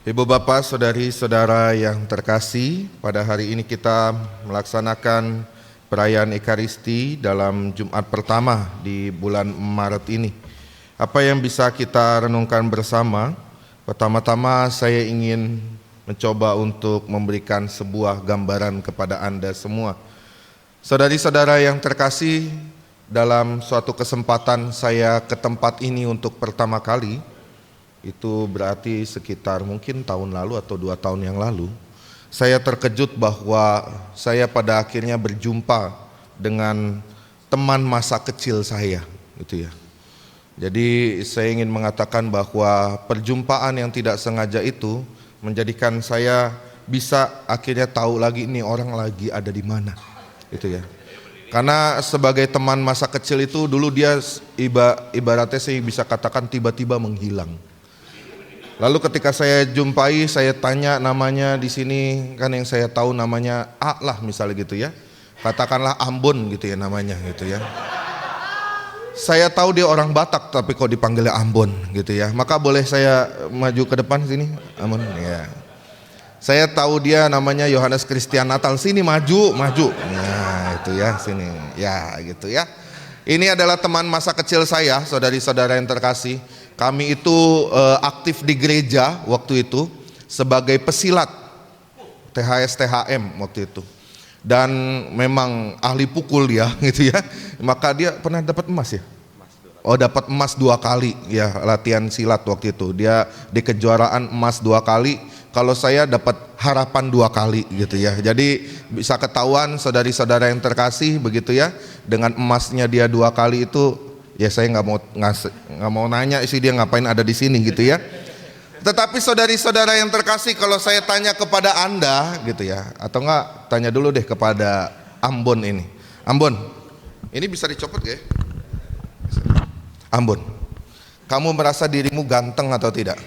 Ibu bapak, saudari-saudara yang terkasih, pada hari ini kita melaksanakan perayaan Ekaristi dalam Jumat pertama di bulan Maret ini. Apa yang bisa kita renungkan bersama? Pertama-tama saya ingin mencoba untuk memberikan sebuah gambaran kepada Anda semua. Saudari-saudara yang terkasih, dalam suatu kesempatan saya ke tempat ini untuk pertama kali, itu berarti sekitar mungkin tahun lalu atau 2 tahun yang lalu, saya terkejut bahwa saya pada akhirnya berjumpa dengan teman masa kecil saya, gitu ya. Jadi saya ingin mengatakan bahwa perjumpaan yang tidak sengaja itu menjadikan saya bisa akhirnya tahu lagi ini orang lagi ada di mana, gitu ya. Karena sebagai teman masa kecil itu dulu dia ibaratnya saya bisa katakan tiba-tiba menghilang. Lalu ketika saya jumpai, saya tanya namanya di sini, kan yang saya tahu namanya A lah misalnya gitu ya. Katakanlah Ambon gitu ya namanya gitu ya. Saya tahu dia orang Batak tapi kok dipanggilnya Ambon gitu ya. Maka boleh saya maju ke depan sini, Ambon ya. Saya tahu dia namanya Yohanes Christian Natal, sini maju. Nah, itu ya sini. Ya gitu ya. Ini adalah teman masa kecil saya, saudari-saudara yang terkasih. Kami itu aktif di gereja waktu itu sebagai pesilat THS THM waktu itu. Dan memang ahli pukul dia gitu ya. Maka dia pernah dapat emas ya? Oh, dapat emas 2 kali ya, latihan silat waktu itu. Dia di kejuaraan emas 2 kali. Kalau saya dapat harapan 2 kali gitu ya. Jadi bisa ketahuan saudari-saudara yang terkasih begitu ya. Dengan emasnya dia 2 kali itu, ya saya nggak mau nanya sih dia ngapain ada di sini gitu ya. Tetapi saudari-saudara yang terkasih, kalau saya tanya kepada Anda gitu ya, atau enggak tanya dulu deh kepada Ambon ini. Ambon, ini bisa dicopot gak ya? Ambon, kamu merasa dirimu ganteng atau tidak?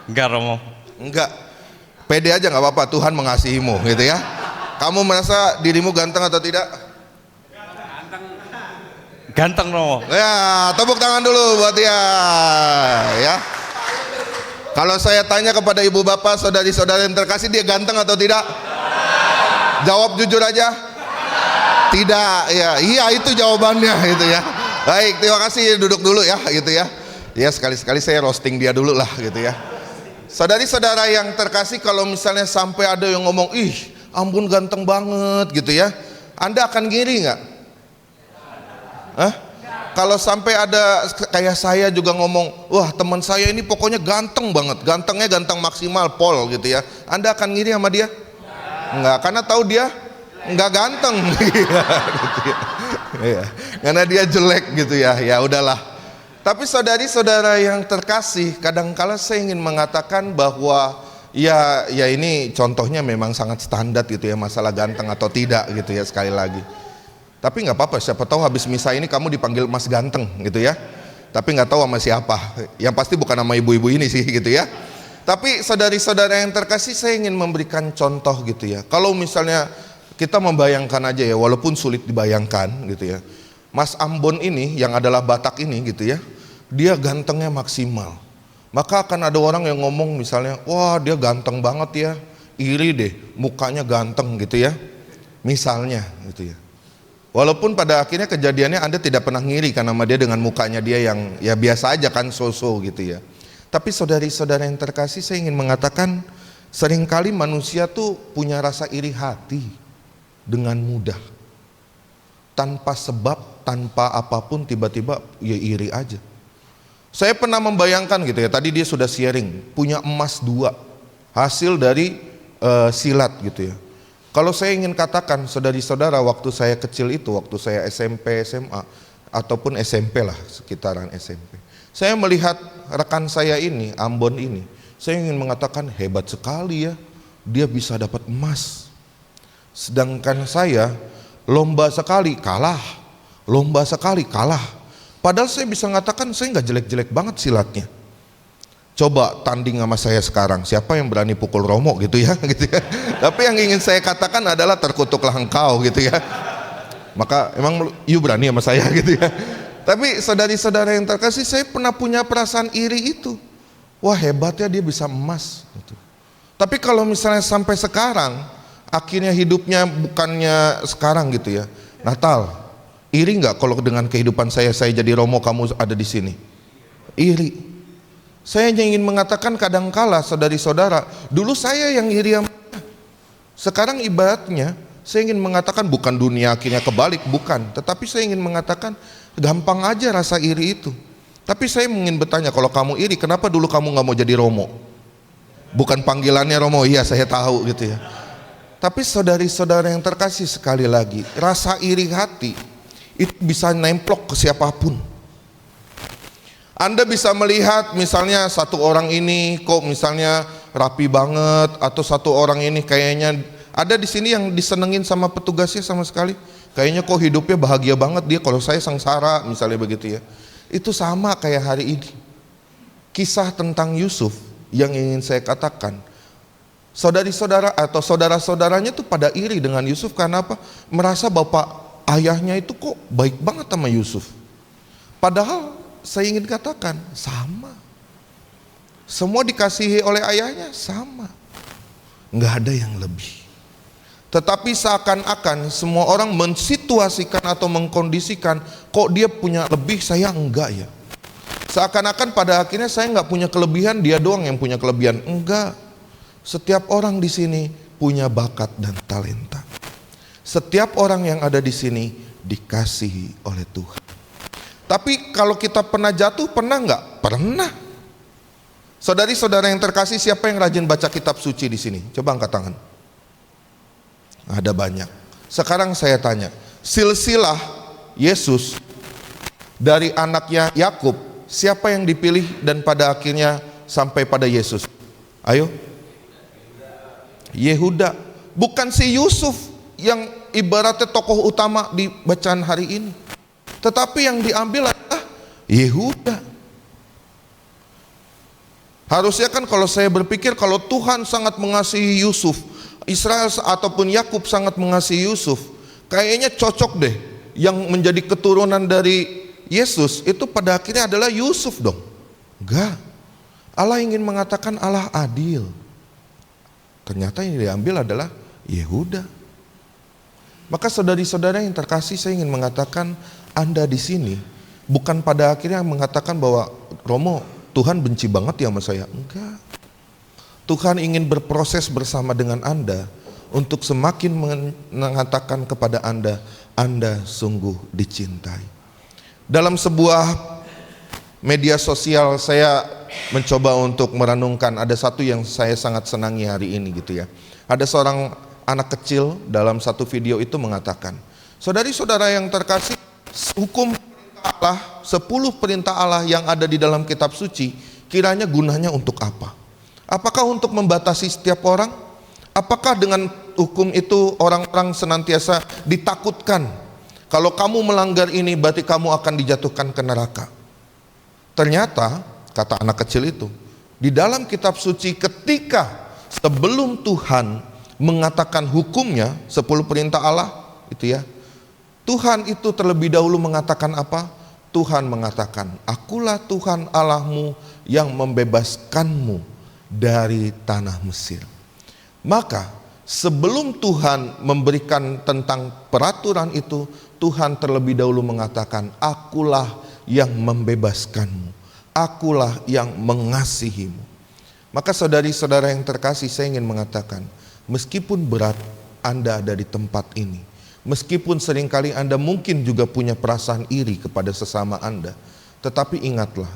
Enggak, Romo. Enggak, pede aja nggak apa-apa, Tuhan mengasihimu gitu ya. Kamu merasa dirimu ganteng atau tidak? Ganteng, Romo. Ya, tepuk tangan dulu buat dia ya. Kalau saya tanya kepada ibu bapak, saudari-saudara yang terkasih, dia ganteng atau tidak? Jawab jujur aja. Tidak ya. Iya, itu jawabannya gitu ya. Baik, terima kasih, duduk dulu ya gitu ya. Ya, sekali-sekali saya roasting dia dulu lah gitu ya. Saudari-saudara yang terkasih, kalau misalnya sampai ada yang ngomong, ih Ambon ganteng banget gitu ya, Anda akan ngiri nggak? Kalau sampai ada kayak saya juga ngomong, wah teman saya ini pokoknya ganteng banget, gantengnya ganteng maksimal Pol gitu ya, Anda akan ngiri sama dia? Enggak, karena tahu dia enggak ganteng gitu ya. Karena dia jelek gitu ya. Ya udahlah. Tapi saudari-saudara yang terkasih, kadangkala saya ingin mengatakan bahwa ya ini contohnya memang sangat standar gitu ya, masalah ganteng atau tidak gitu ya, sekali lagi. Tapi nggak apa-apa, siapa tahu habis misa ini kamu dipanggil Mas Ganteng gitu ya. Tapi nggak tahu sama siapa. Yang pasti bukan sama ibu-ibu ini sih gitu ya. Tapi saudari-saudara yang terkasih, saya ingin memberikan contoh gitu ya. Kalau misalnya kita membayangkan aja ya, walaupun sulit dibayangkan gitu ya. Mas Ambon ini yang adalah Batak ini gitu ya, dia gantengnya maksimal. Maka akan ada orang yang ngomong misalnya, wah dia ganteng banget ya, iri deh, mukanya ganteng gitu ya. Misalnya gitu ya. Walaupun pada akhirnya kejadiannya Anda tidak pernah ngiri karena sama dia dengan mukanya dia yang ya biasa aja kan, so-so gitu ya. Tapi saudari-saudara yang terkasih, saya ingin mengatakan seringkali manusia tuh punya rasa iri hati dengan mudah. Tanpa sebab, tanpa apapun, tiba-tiba ya iri aja. Saya pernah membayangkan gitu ya, tadi dia sudah sharing, punya emas 2 hasil dari silat gitu ya. Kalau saya ingin katakan, saudari-saudara, waktu saya kecil itu, waktu saya SMP, SMA, ataupun SMP lah, sekitaran SMP, saya melihat rekan saya ini, Ambon ini, saya ingin mengatakan hebat sekali ya, dia bisa dapat emas. Sedangkan saya lomba sekali kalah, lomba sekali kalah. Padahal saya bisa mengatakan saya nggak jelek-jelek banget silatnya. Coba tanding sama saya sekarang, siapa yang berani pukul Romo gitu ya, gitu ya. Tapi yang ingin saya katakan adalah terkutuklah engkau gitu ya. Maka emang you berani sama saya gitu ya. Tapi saudari-saudara yang terkasih, saya pernah punya perasaan iri itu. wah hebatnya dia bisa emas gitu. Tapi kalau misalnya sampai sekarang, akhirnya hidupnya bukannya sekarang gitu ya, Natal, iri nggak kalau dengan kehidupan saya jadi Romo, kamu ada di sini? Iri. Saya hanya ingin mengatakan kadangkala saudari-saudara, dulu saya yang iri sama dia. Sekarang ibaratnya saya ingin mengatakan bukan dunia akhirnya kebalik, bukan. Tetapi saya ingin mengatakan gampang aja rasa iri itu. Tapi saya ingin bertanya, kalau kamu iri, kenapa dulu kamu nggak mau jadi Romo? Bukan panggilannya Romo, iya saya tahu gitu ya. Tapi saudari-saudara yang terkasih, sekali lagi, rasa iri hati itu bisa nemplok ke siapapun. Anda bisa melihat misalnya satu orang ini kok misalnya rapi banget, atau satu orang ini kayaknya ada di sini yang disenengin sama petugasnya sama sekali. Kayaknya kok hidupnya bahagia banget dia, kalau saya sengsara misalnya begitu ya. Itu sama kayak hari ini. Kisah tentang Yusuf yang ingin saya katakan, saudari-saudara atau saudara-saudaranya itu pada iri dengan Yusuf karena apa? Merasa bapak ayahnya itu kok baik banget sama Yusuf. Padahal saya ingin katakan sama. Semua dikasihi oleh ayahnya sama. Nggak ada yang lebih. Tetapi seakan-akan semua orang mensituasikan atau mengkondisikan, kok dia punya lebih, saya enggak ya. Seakan-akan pada akhirnya saya nggak punya kelebihan, dia doang yang punya kelebihan. Enggak. Setiap orang di sini punya bakat dan talenta. Setiap orang yang ada di sini dikasihi oleh Tuhan. Tapi kalau kita pernah jatuh, pernah nggak? Pernah. Saudari-saudara yang terkasih, siapa yang rajin baca kitab suci di sini? Coba angkat tangan. Ada banyak. Sekarang saya tanya, silsilah Yesus dari anaknya Yakub, siapa yang dipilih dan pada akhirnya sampai pada Yesus? Ayo. Yehuda. Bukan si Yusuf yang ibaratnya tokoh utama di bacaan hari ini, tetapi yang diambil adalah Yehuda. Harusnya kan kalau saya berpikir, kalau Tuhan sangat mengasihi Yusuf, Israel ataupun Yakub sangat mengasihi Yusuf, kayaknya cocok deh yang menjadi keturunan dari Yesus itu pada akhirnya adalah Yusuf dong. Enggak. Allah ingin mengatakan Allah adil. Ternyata yang diambil adalah Yehuda. Maka saudari-saudara yang terkasih, saya ingin mengatakan Anda di sini bukan pada akhirnya mengatakan bahwa Romo, Tuhan benci banget ya sama saya. Enggak. Tuhan ingin berproses bersama dengan Anda untuk semakin mengatakan kepada Anda sungguh dicintai. Dalam sebuah media sosial saya mencoba untuk merenungkan, ada satu yang saya sangat senangi hari ini gitu ya. Ada seorang anak kecil dalam satu video itu mengatakan, saudari-saudara yang terkasih, hukum perintah Allah, 10 perintah Allah yang ada di dalam kitab suci, kiranya gunanya untuk apa? Apakah untuk membatasi setiap orang? Apakah dengan hukum itu orang-orang senantiasa ditakutkan? Kalau kamu melanggar ini berarti kamu akan dijatuhkan ke neraka. Ternyata, kata anak kecil itu, di dalam kitab suci ketika sebelum Tuhan mengatakan hukumnya, 10 perintah Allah itu ya, Tuhan itu terlebih dahulu mengatakan apa? Tuhan mengatakan, akulah Tuhan Allahmu yang membebaskanmu dari tanah Mesir. Maka sebelum Tuhan memberikan tentang peraturan itu, Tuhan terlebih dahulu mengatakan, akulah yang membebaskanmu, akulah yang mengasihimu. Maka saudari-saudara yang terkasih, saya ingin mengatakan, meskipun berat Anda ada di tempat ini, meskipun seringkali Anda mungkin juga punya perasaan iri kepada sesama Anda, tetapi ingatlah,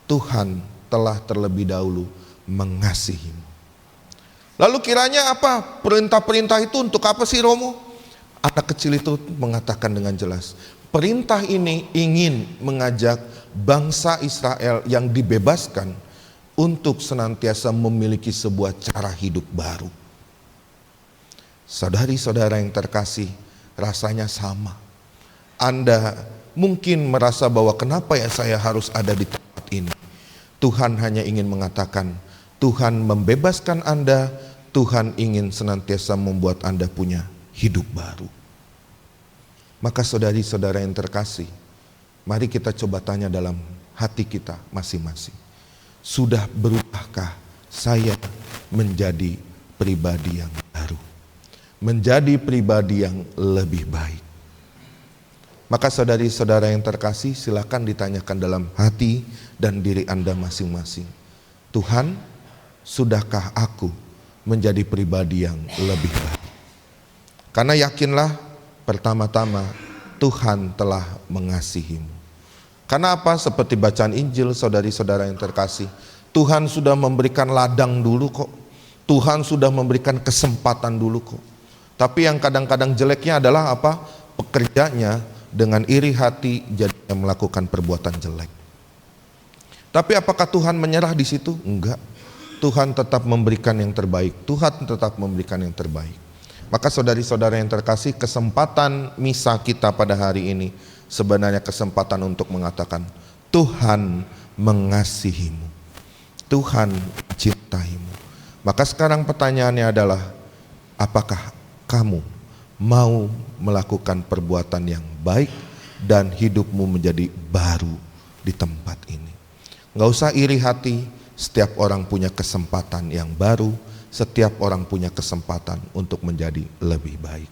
Tuhan telah terlebih dahulu mengasihimu. Lalu kiranya apa perintah-perintah itu untuk apa sih Romo? Anak kecil itu mengatakan dengan jelas, perintah ini ingin mengajak bangsa Israel yang dibebaskan untuk senantiasa memiliki sebuah cara hidup baru. Saudari-saudara yang terkasih, rasanya sama. Anda mungkin merasa bahwa kenapa ya saya harus ada di tempat ini. Tuhan hanya ingin mengatakan, Tuhan membebaskan Anda, Tuhan ingin senantiasa membuat Anda punya hidup baru. Maka saudari-saudara yang terkasih, mari kita coba tanya dalam hati kita masing-masing. Sudah berubahkah saya menjadi pribadi yang baru, menjadi pribadi yang lebih baik? Maka saudari-saudara yang terkasih, silakan ditanyakan dalam hati dan diri Anda masing-masing. Tuhan, sudahkah aku menjadi pribadi yang lebih baik? Karena yakinlah, pertama-tama Tuhan telah mengasihimu. Karena apa? Seperti bacaan Injil, saudari-saudara yang terkasih, Tuhan sudah memberikan ladang dulu kok. Tuhan sudah memberikan kesempatan dulu kok. Tapi yang kadang-kadang jeleknya adalah apa? Pekerjanya dengan iri hati jadinya melakukan perbuatan jelek. Tapi apakah Tuhan menyerah di situ? Enggak. Tuhan tetap memberikan yang terbaik. Tuhan tetap memberikan yang terbaik. Maka saudari-saudara yang terkasih, kesempatan misa kita pada hari ini sebenarnya kesempatan untuk mengatakan, Tuhan mengasihimu, Tuhan mencintaimu. Maka sekarang pertanyaannya adalah, apakah kamu mau melakukan perbuatan yang baik dan hidupmu menjadi baru di tempat ini? Nggak usah iri hati, setiap orang punya kesempatan yang baru, setiap orang punya kesempatan untuk menjadi lebih baik.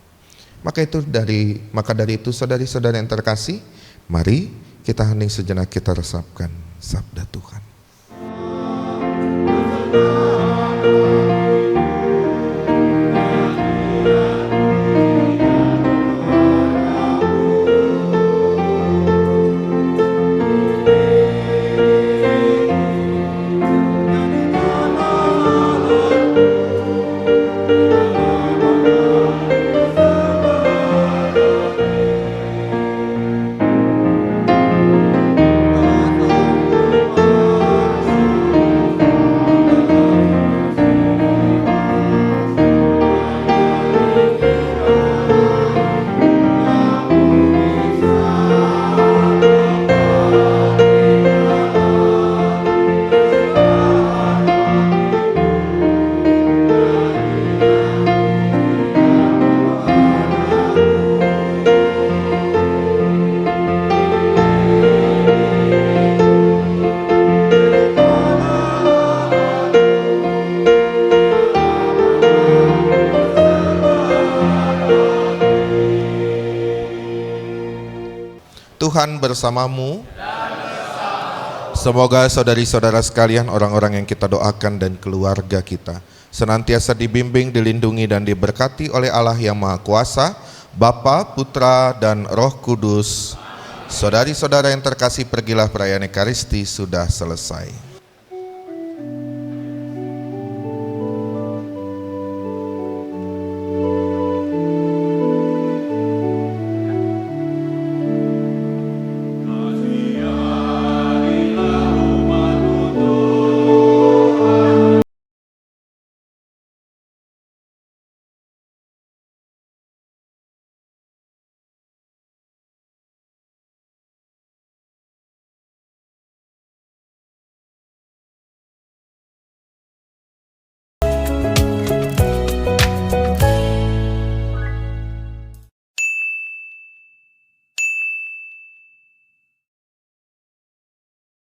Maka dari itu saudari-saudari yang terkasih, mari kita hening sejenak, kita resapkan sabda Tuhan. Tuhan bersamamu. Semoga saudari-saudara sekalian, orang-orang yang kita doakan dan keluarga kita senantiasa dibimbing, dilindungi dan diberkati oleh Allah yang Maha Kuasa, Bapa, Putra dan Roh Kudus. Saudari-saudara yang terkasih, pergilah perayaan Ekaristi sudah selesai.